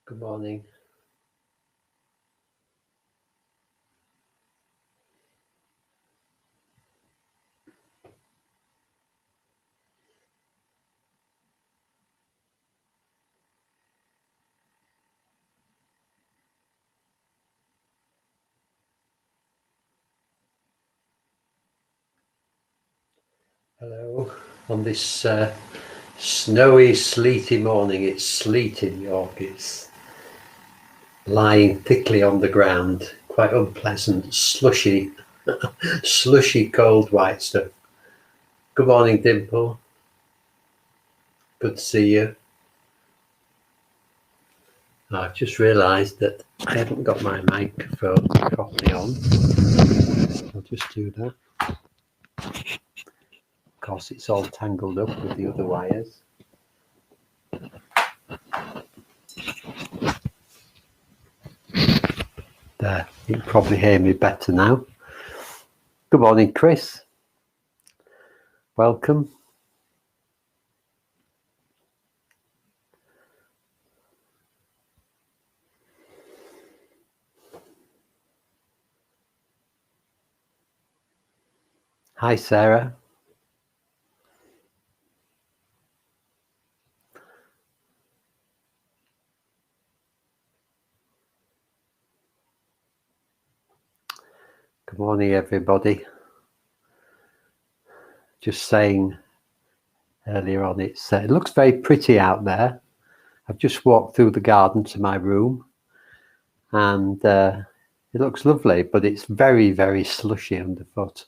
Good morning. Hello. On this snowy, sleety morning, it's sleet in York. It's lying thickly on the ground, quite unpleasant, slushy, slushy, cold white stuff. Good morning, Dimple. Good to see you. I've just realised that I haven't got my microphone properly on. I'll just do that. Of course, it's all tangled up with the other wires. There, you can probably hear me better now. Good morning, Chris. Welcome. Hi, Sarah. Good morning, everybody. Just saying earlier on, it looks very pretty out there. I've just walked through the garden to my room, and it looks lovely, but it's very, very slushy underfoot.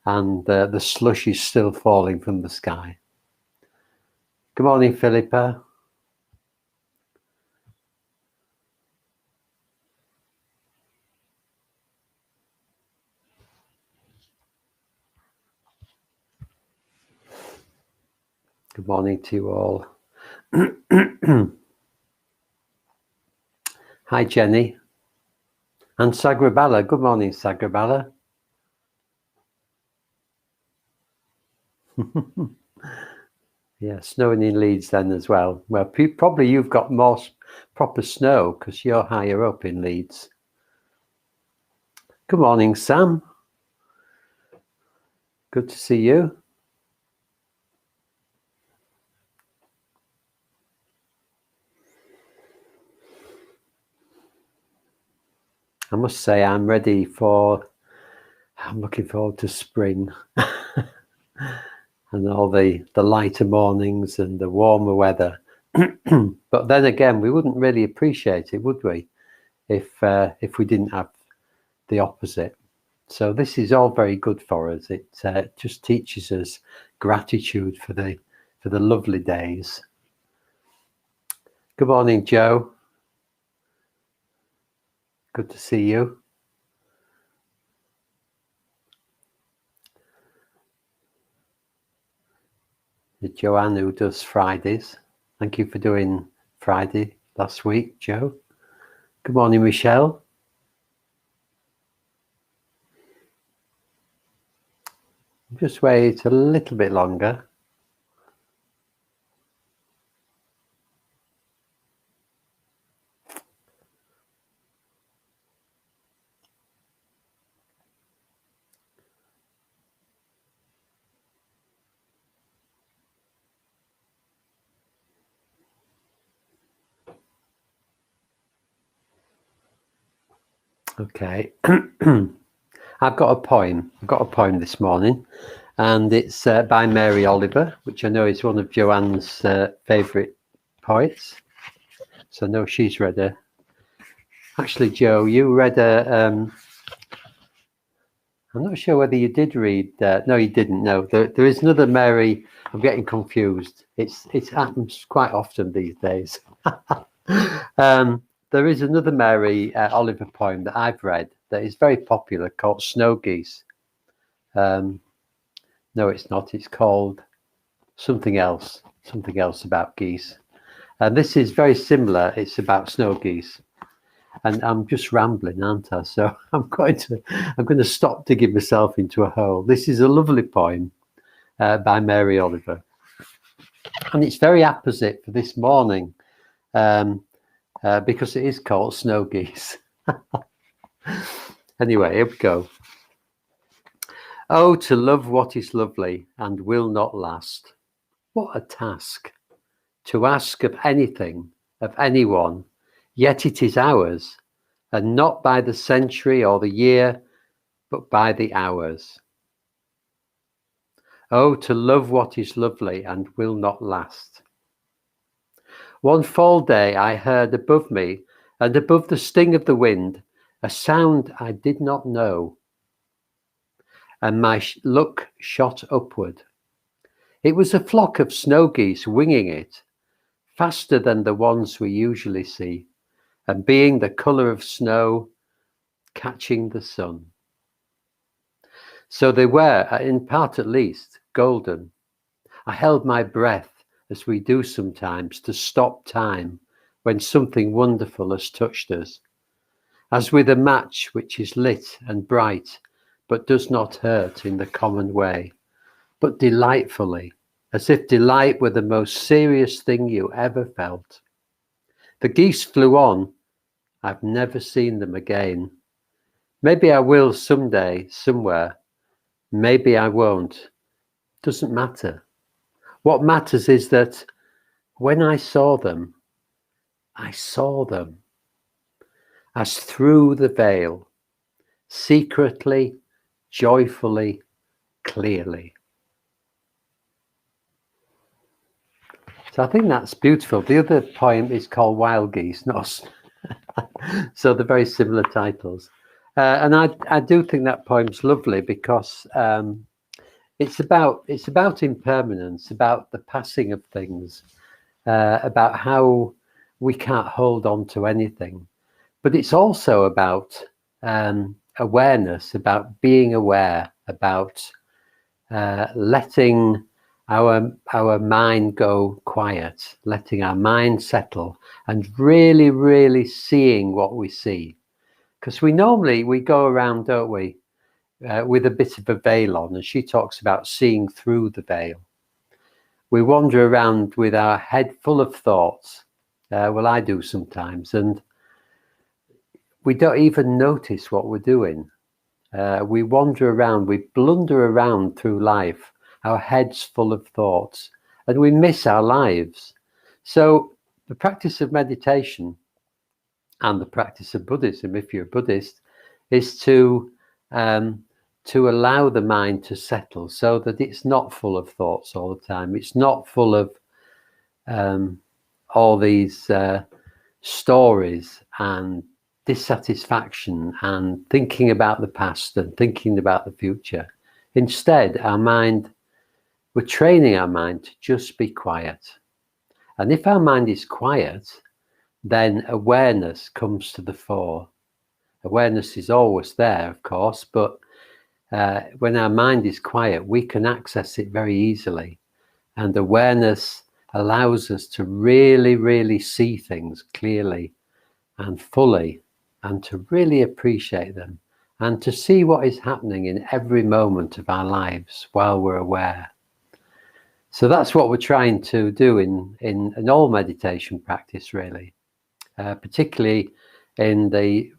And the slush is still falling from the sky. Good morning, Philippa. Good morning to you all. Hi, Jenny. And Sagrabala. Good morning, Sagrabala. Yeah, snowing in Leeds then as well. Well, probably you've got more proper snow because you're higher up in Leeds. Good morning, Sam. Good to see you. I must say I'm looking forward to spring. And all the lighter mornings and the warmer weather. But then again, we wouldn't really appreciate it, would we, if we didn't have the opposite? So this is all very good for us. It just teaches us gratitude for the lovely days. Good morning, Joe. Good to see you. Joanne, who does Fridays. Thank you for doing Friday last week, Joe. Good morning, Michelle. Just wait a little bit longer. Okay. I've got a poem this morning, and it's by Mary Oliver, which I know is one of Joanne's favourite poets. So I know she's read her. Actually, Joe, you read a... I'm not sure whether you did read... no, you didn't. No, there is another Mary. I'm getting confused. It happens quite often these days. There is another Mary Oliver poem that I've read that is very popular called Snow Geese. No, it's not. It's called something else about geese. And this is very similar. It's about snow geese. And I'm just rambling, aren't I? So I'm going to stop digging myself into a hole. This is a lovely poem by Mary Oliver. And it's very apposite for this morning. because it is called snow geese. Anyway, here we go. Oh, to love what is lovely and will not last. What a task, to ask of anything, of anyone, yet it is ours, and not by the century or the year, but by the hours. Oh, to love what is lovely and will not last. One fall day I heard above me, and above the sting of the wind, a sound I did not know, and my look shot upward. It was a flock of snow geese winging it, faster than the ones we usually see, and being the colour of snow, catching the sun. So they were, in part at least, golden. I held my breath, as we do sometimes, to stop time when something wonderful has touched us, as with a match which is lit and bright, but does not hurt in the common way, but delightfully, as if delight were the most serious thing you ever felt. The geese flew on. I've never seen them again. Maybe I will someday, somewhere. Maybe I won't. Doesn't matter. What matters is that when I saw them as through the veil, secretly, joyfully, clearly. So I think that's beautiful. The other poem is called Wild Geese, so they're very similar titles. And I do think that poem's lovely because it's about impermanence, about the passing of things, about how we can't hold on to anything. But it's also about awareness, about being aware, about letting our mind go quiet, letting our mind settle, and really, really seeing what we see. Because we go around, don't we, with a bit of a veil on, and she talks about seeing through the veil. We wander around with our head full of thoughts. Well, I do sometimes, and we don't even notice what we're doing. We wander around, we blunder around through life, our heads full of thoughts, and we miss our lives. So the practice of meditation and the practice of Buddhism, if you're a Buddhist, is to allow the mind to settle so that it's not full of thoughts all the time. It's not full of all these stories and dissatisfaction and thinking about the past and thinking about the future. Instead, we're training our mind to just be quiet. And if our mind is quiet, then awareness comes to the fore. Awareness is always there, of course, but when our mind is quiet, we can access it very easily. And awareness allows us to really, really see things clearly and fully, and to really appreciate them, and to see what is happening in every moment of our lives while we're aware. So that's what we're trying to do in all meditation practice, really, particularly in the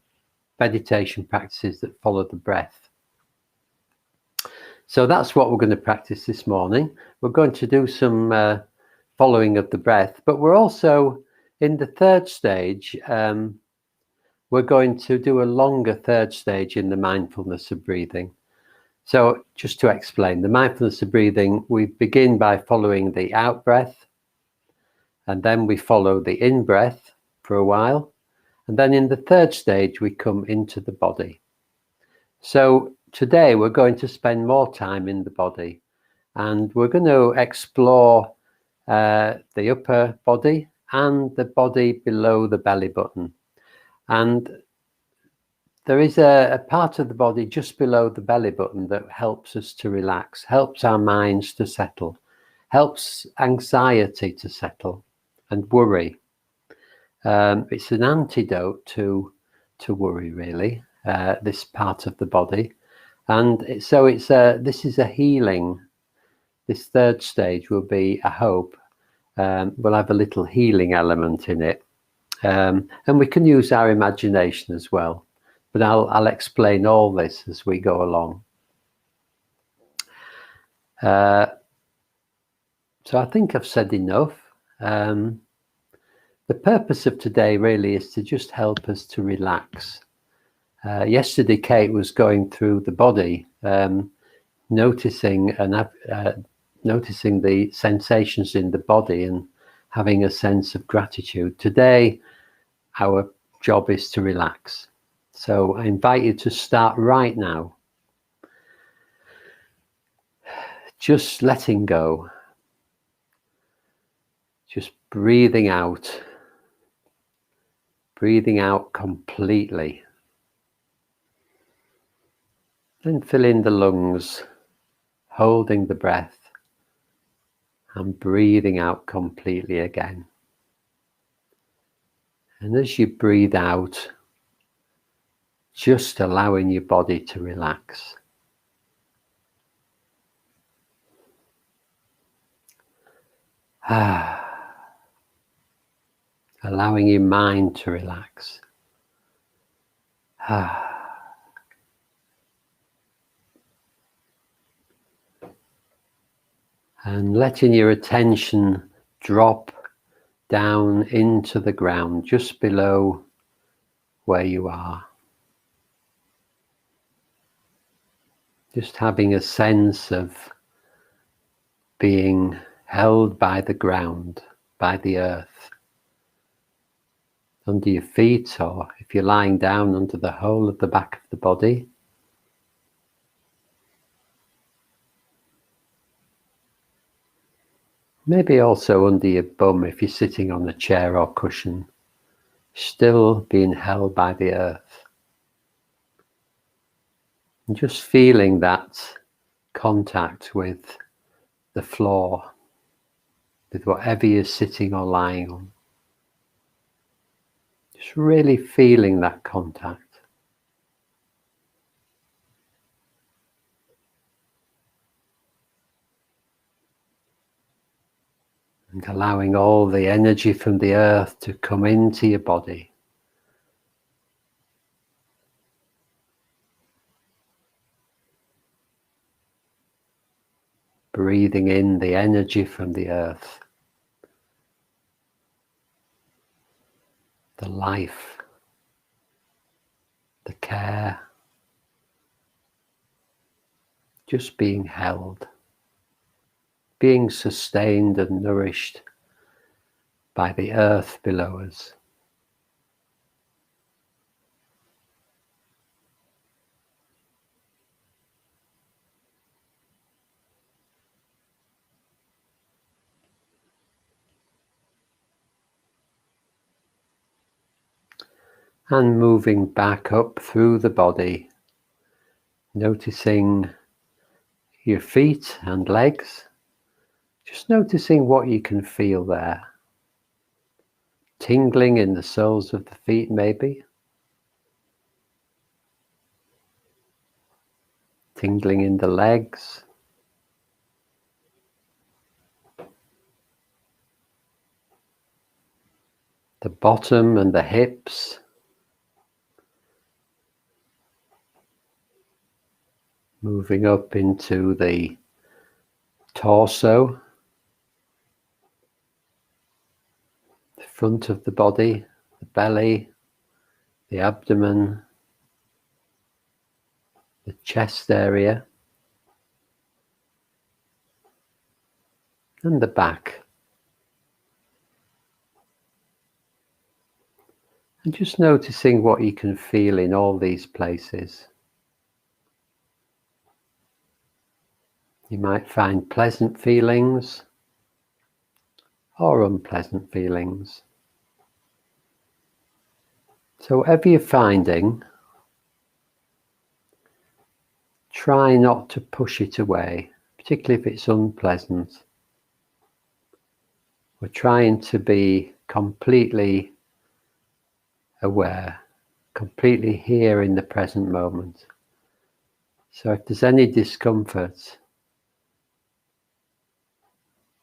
meditation practices that follow the breath. So that's what we're going to practice this morning. We're going to do some following of the breath, but we're also in the third stage. We're going to do a longer third stage in the mindfulness of breathing. So just to explain, the mindfulness of breathing, we begin by following the out breath, and then we follow the in breath for a while. And then in the third stage, we come into the body. So today we're going to spend more time in the body, and we're going to explore the upper body and the body below the belly button. And there is a part of the body just below the belly button that helps us to relax, helps our minds to settle, helps anxiety to settle and worry. It's an antidote to worry, really, this part of the body. And this is a healing. This third stage will be, I hope, will have a little healing element in it. And we can use our imagination as well. But I'll explain all this as we go along. So I think I've said enough. The purpose of today really is to just help us to relax. Yesterday, Kate was going through the body, noticing the sensations in the body and having a sense of gratitude. Today, our job is to relax. So I invite you to start right now. Just letting go. Just breathing out. Breathing out completely. Then fill in the lungs, holding the breath and breathing out completely again. And as you breathe out, just allowing your body to relax. Allowing your mind to relax. And letting your attention drop down into the ground, just below where you are. Just having a sense of being held by the ground, by the earth, under your feet, or if you're lying down, under the whole of the back of the body. Maybe also under your bum if you're sitting on a chair or cushion, still being held by the earth. And just feeling that contact with the floor, with whatever you're sitting or lying on. Just really feeling that contact. And allowing all the energy from the earth to come into your body. Breathing in the energy from the earth. The life. The care. Just being held. Being sustained and nourished by the earth below us. And moving back up through the body, noticing your feet and legs, just noticing what you can feel there. Tingling in the soles of the feet maybe. Tingling in the legs. The bottom and the hips. Moving up into the torso, the front of the body, the belly, the abdomen, the chest area, and the back. And just noticing what you can feel in all these places. You might find pleasant feelings or unpleasant feelings. So whatever you're finding, try not to push it away, particularly if it's unpleasant. We're trying to be completely aware, completely here in the present moment. So if there's any discomfort,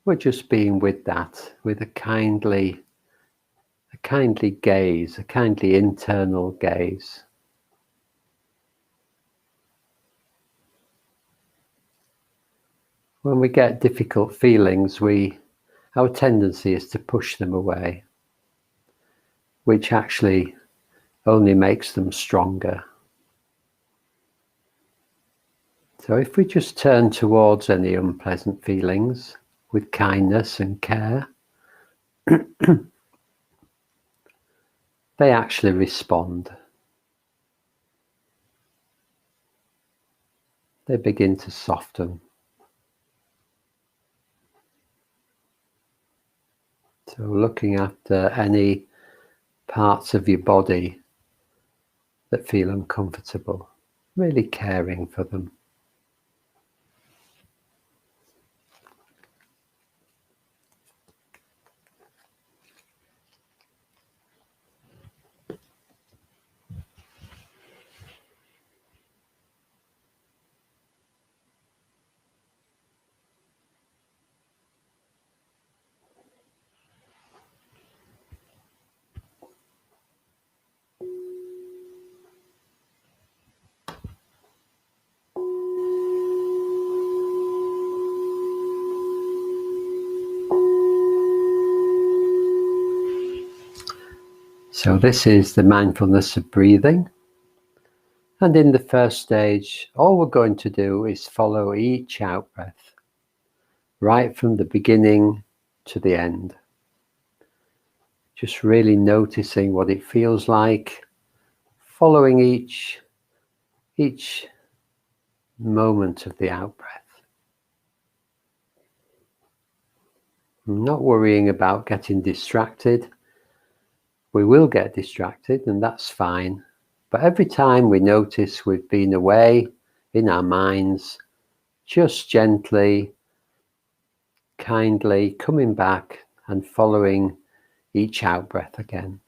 we're just being with that, with a kindly a kindly gaze, a kindly internal gaze. When we get difficult feelings, our tendency is to push them away, which actually only makes them stronger. So if we just turn towards any unpleasant feelings with kindness and care, they actually respond. They begin to soften. So looking after any parts of your body that feel uncomfortable, really caring for them. So this is the mindfulness of breathing. And in the first stage, all we're going to do is follow each out-breath, right from the beginning to the end. Just really noticing what it feels like, following each moment of the out-breath. Not worrying about getting distracted. We will get distracted, and that's fine. But every time we notice we've been away in our minds, just gently, kindly coming back and following each out-breath again.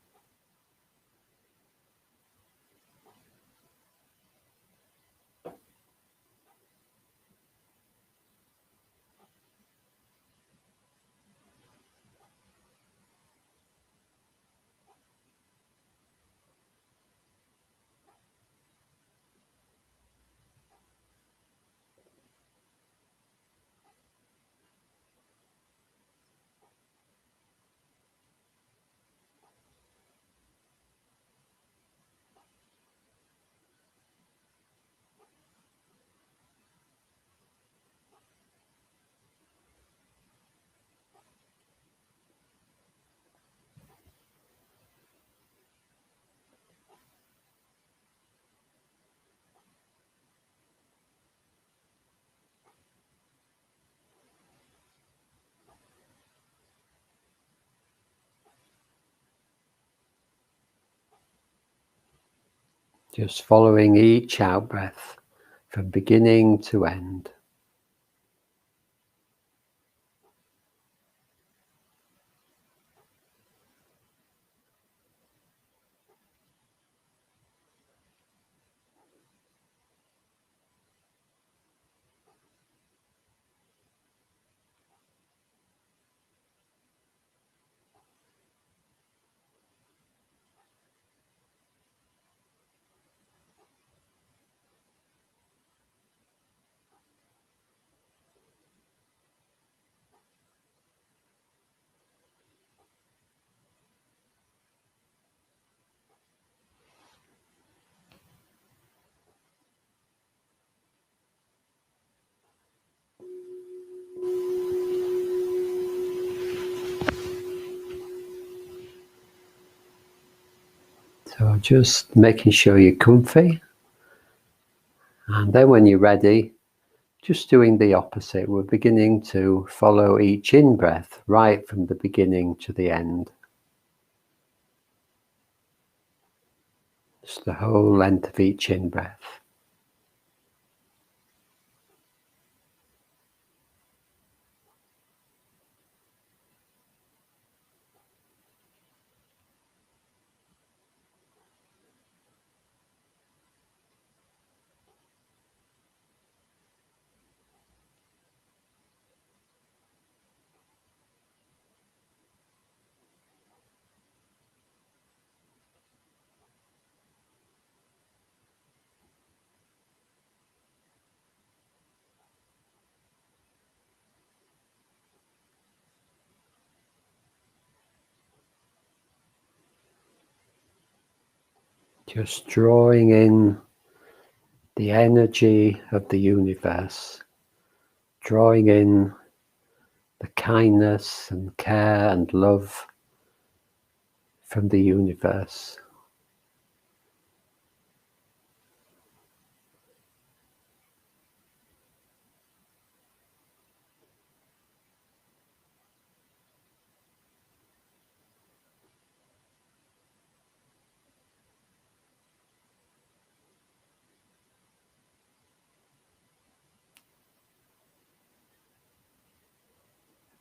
Just following each out-breath from beginning to end. So just making sure you're comfy, and then when you're ready, just doing the opposite. We're beginning to follow each in-breath right from the beginning to the end. Just the whole length of each in-breath. Just drawing in the energy of the universe, drawing in the kindness and care and love from the universe.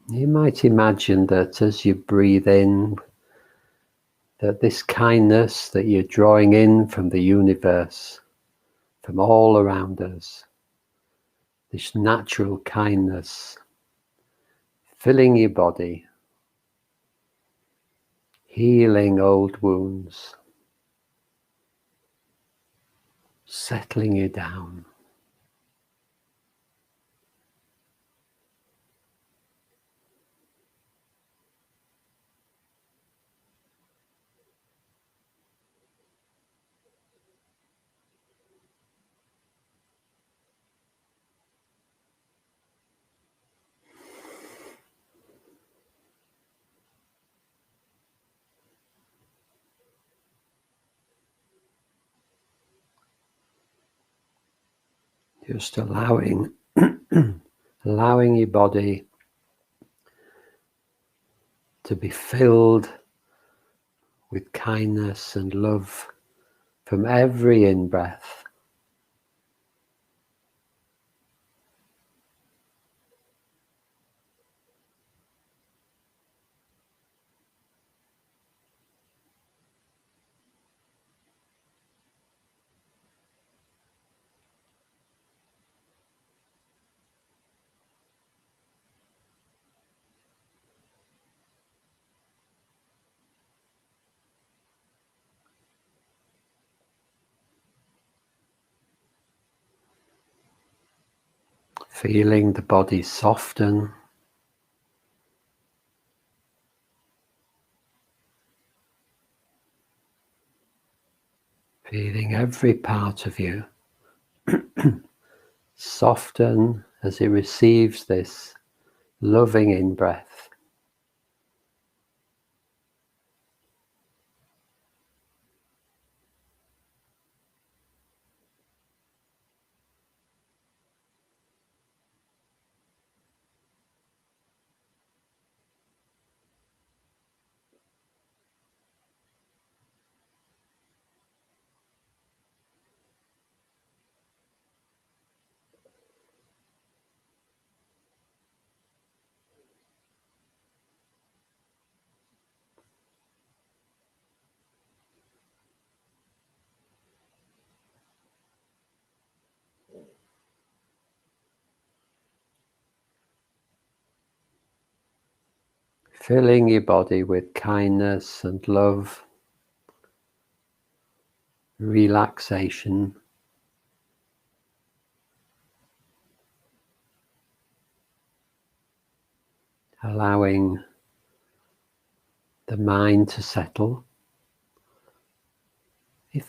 You might imagine that as you breathe in, that this kindness that you're drawing in from the universe, from all around us, this natural kindness, filling your body, healing old wounds, settling you down. Just allowing your body to be filled with kindness and love from every in-breath. Feeling the body soften, feeling every part of you soften as it receives this loving in-breath. Filling your body with kindness and love, relaxation, allowing the mind to settle,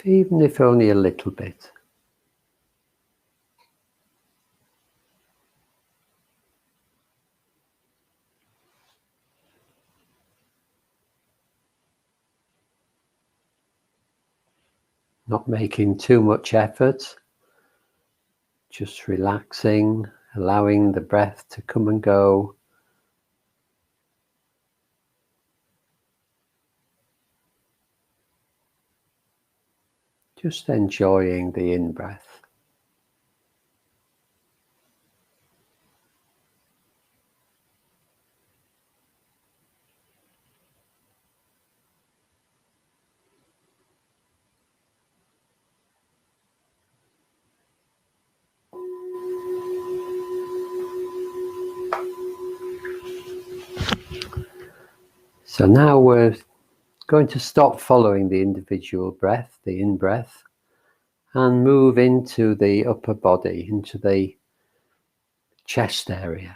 even if only a little bit. Not making too much effort, just relaxing, allowing the breath to come and go. Just enjoying the in-breath. So now we're going to stop following the individual breath, the in-breath, and move into the upper body, into the chest area.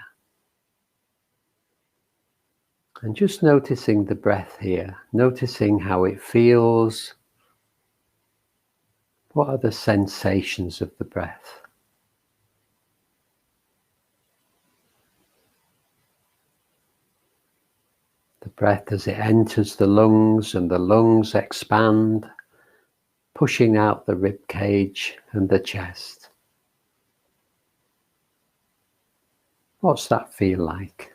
And just noticing the breath here, noticing how it feels, What are the sensations of the breath? The breath as it enters the lungs and the lungs expand, pushing out the rib cage and the chest. What's that feel like?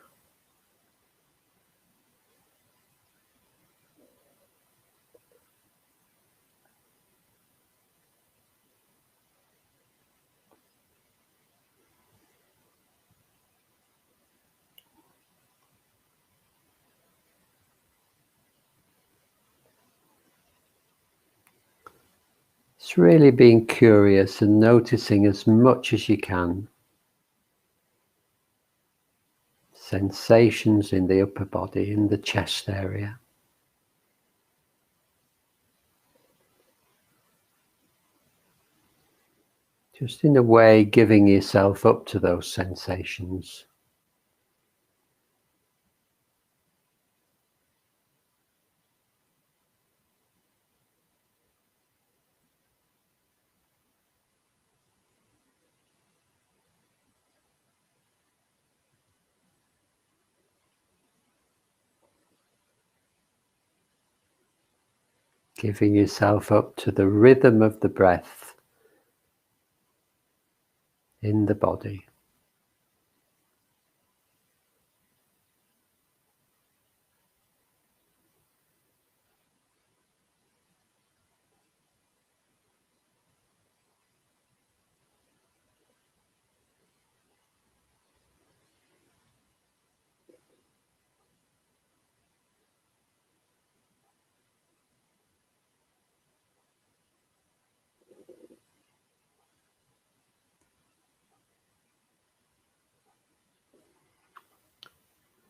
It's really being curious and noticing as much as you can. Sensations in the upper body, in the chest area. Just in a way giving yourself up to those sensations. Giving yourself up to the rhythm of the breath in the body.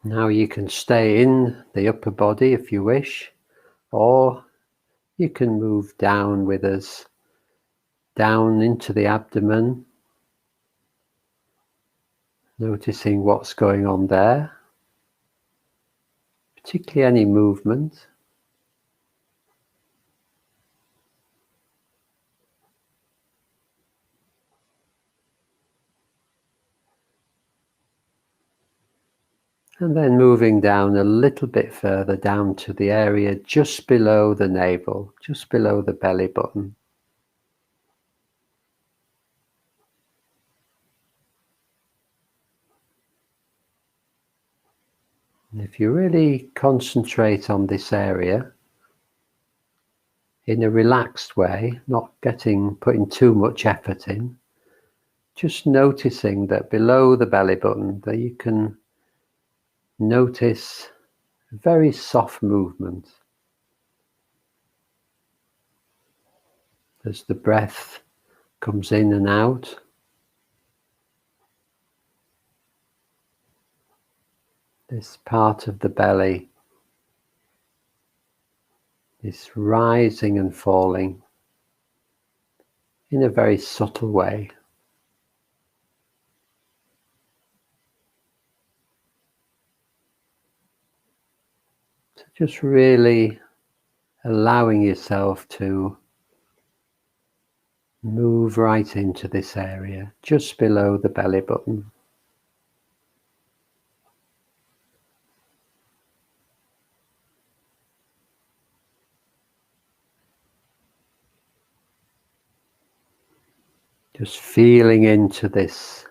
Now you can stay in the upper body if you wish, or you can move down with us, down into the abdomen, noticing what's going on there, particularly any movement. And then moving down a little bit further down to the area just below the navel, just below the belly button. And if you really concentrate on this area in a relaxed way, not putting too much effort in, just noticing that below the belly button that you can notice very soft movement as the breath comes in and out. This part of the belly is rising and falling in a very subtle way. So just really allowing yourself to move right into this area just below the belly button. Just feeling into this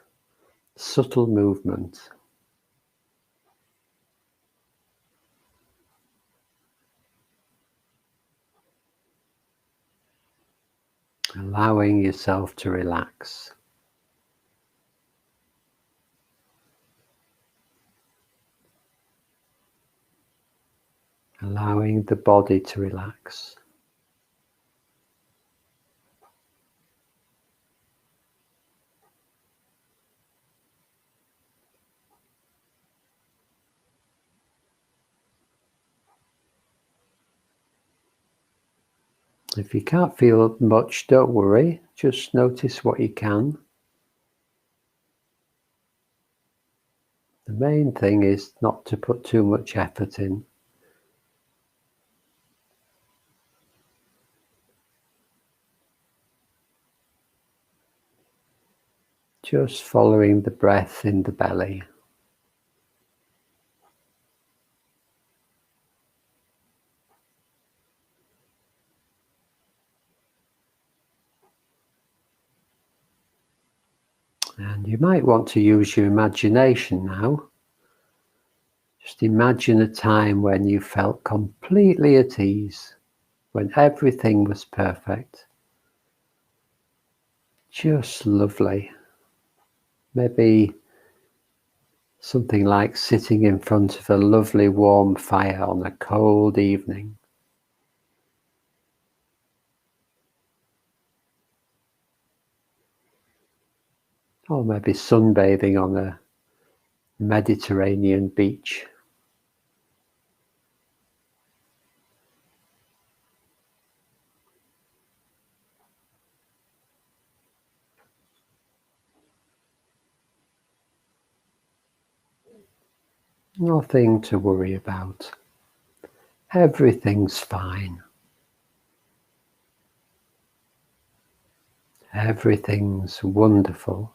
subtle movement. Allowing yourself to relax. Allowing the body to relax. If you can't feel much, don't worry. Just notice what you can. The main thing is not to put too much effort in. Just following the breath in the belly. And you might want to use your imagination now. Just imagine a time when you felt completely at ease, when everything was perfect. Just lovely. Maybe something like sitting in front of a lovely warm fire on a cold evening. Or maybe sunbathing on a Mediterranean beach. Nothing to worry about. Everything's fine. Everything's wonderful.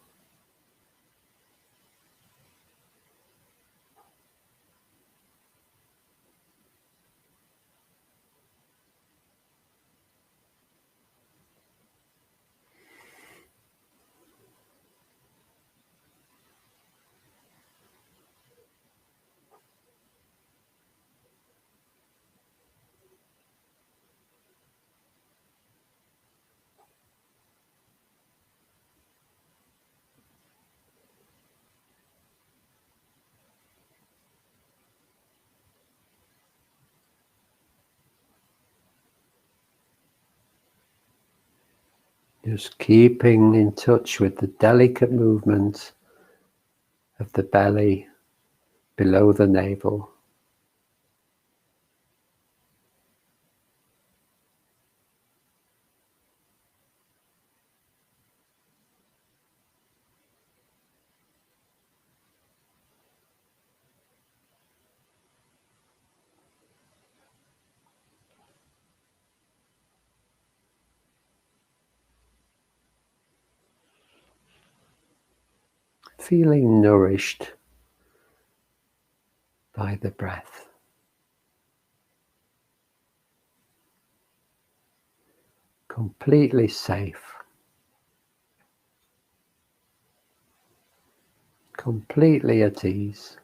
Just keeping in touch with the delicate movement of the belly below the navel. Feeling nourished by the breath. Completely safe. Completely at ease.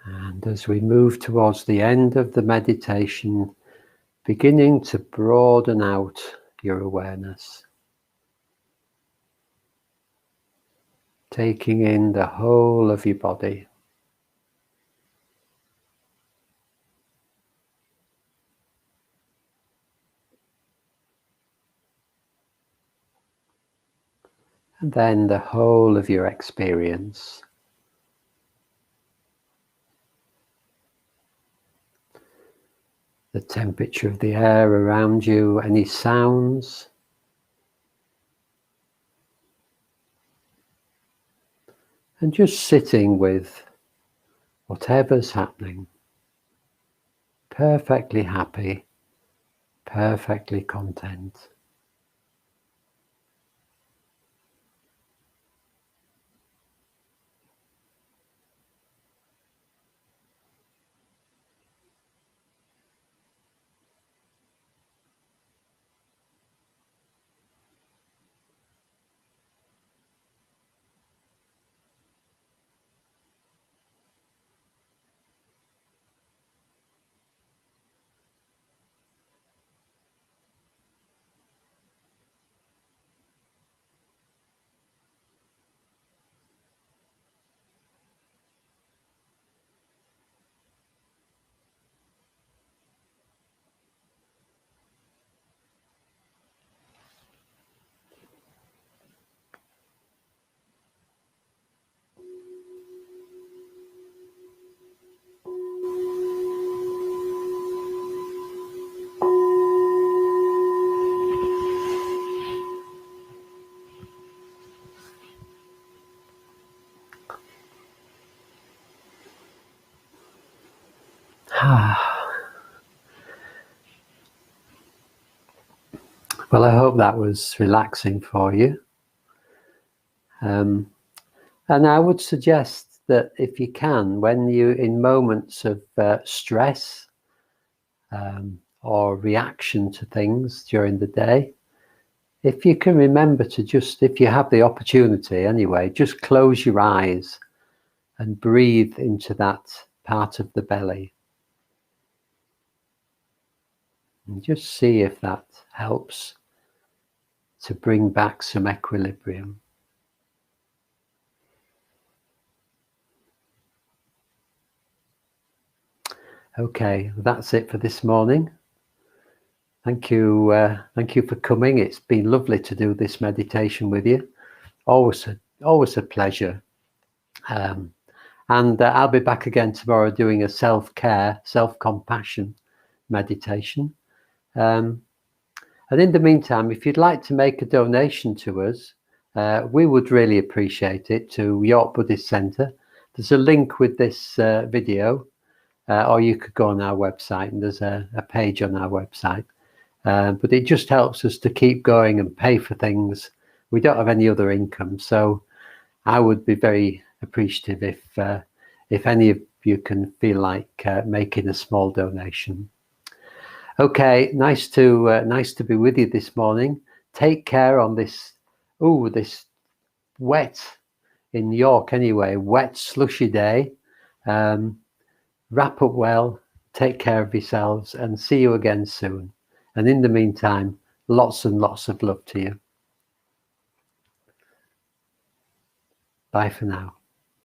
And as we move towards the end of the meditation, beginning to broaden out your awareness. Taking in the whole of your body. And then the whole of your experience. The temperature of the air around you, any sounds. And just sitting with whatever's happening. Perfectly happy, perfectly content. Well, I hope that was relaxing for you. And I would suggest that if you can, when you're in moments of stress or reaction to things during the day, if you can remember to just, if you have the opportunity anyway, just close your eyes and breathe into that part of the belly. And just see if that helps to bring back some equilibrium. Okay, that's it for this morning. Thank you for coming. It's been lovely to do this meditation with you. Always a pleasure. And I'll be back again tomorrow doing a self-care, self-compassion meditation. And in the meantime, if you'd like to make a donation to us, we would really appreciate it, to York Buddhist Centre. There's a link with this video, or you could go on our website, and there's a page on our website. But it just helps us to keep going and pay for things. We don't have any other income, so I would be very appreciative if any of you can feel like making a small donation. Okay, nice to be with you this morning. Take care on this wet, in York anyway, wet slushy day. Wrap up well, take care of yourselves, and see you again soon. And in the meantime, lots and lots of love to you. Bye for now.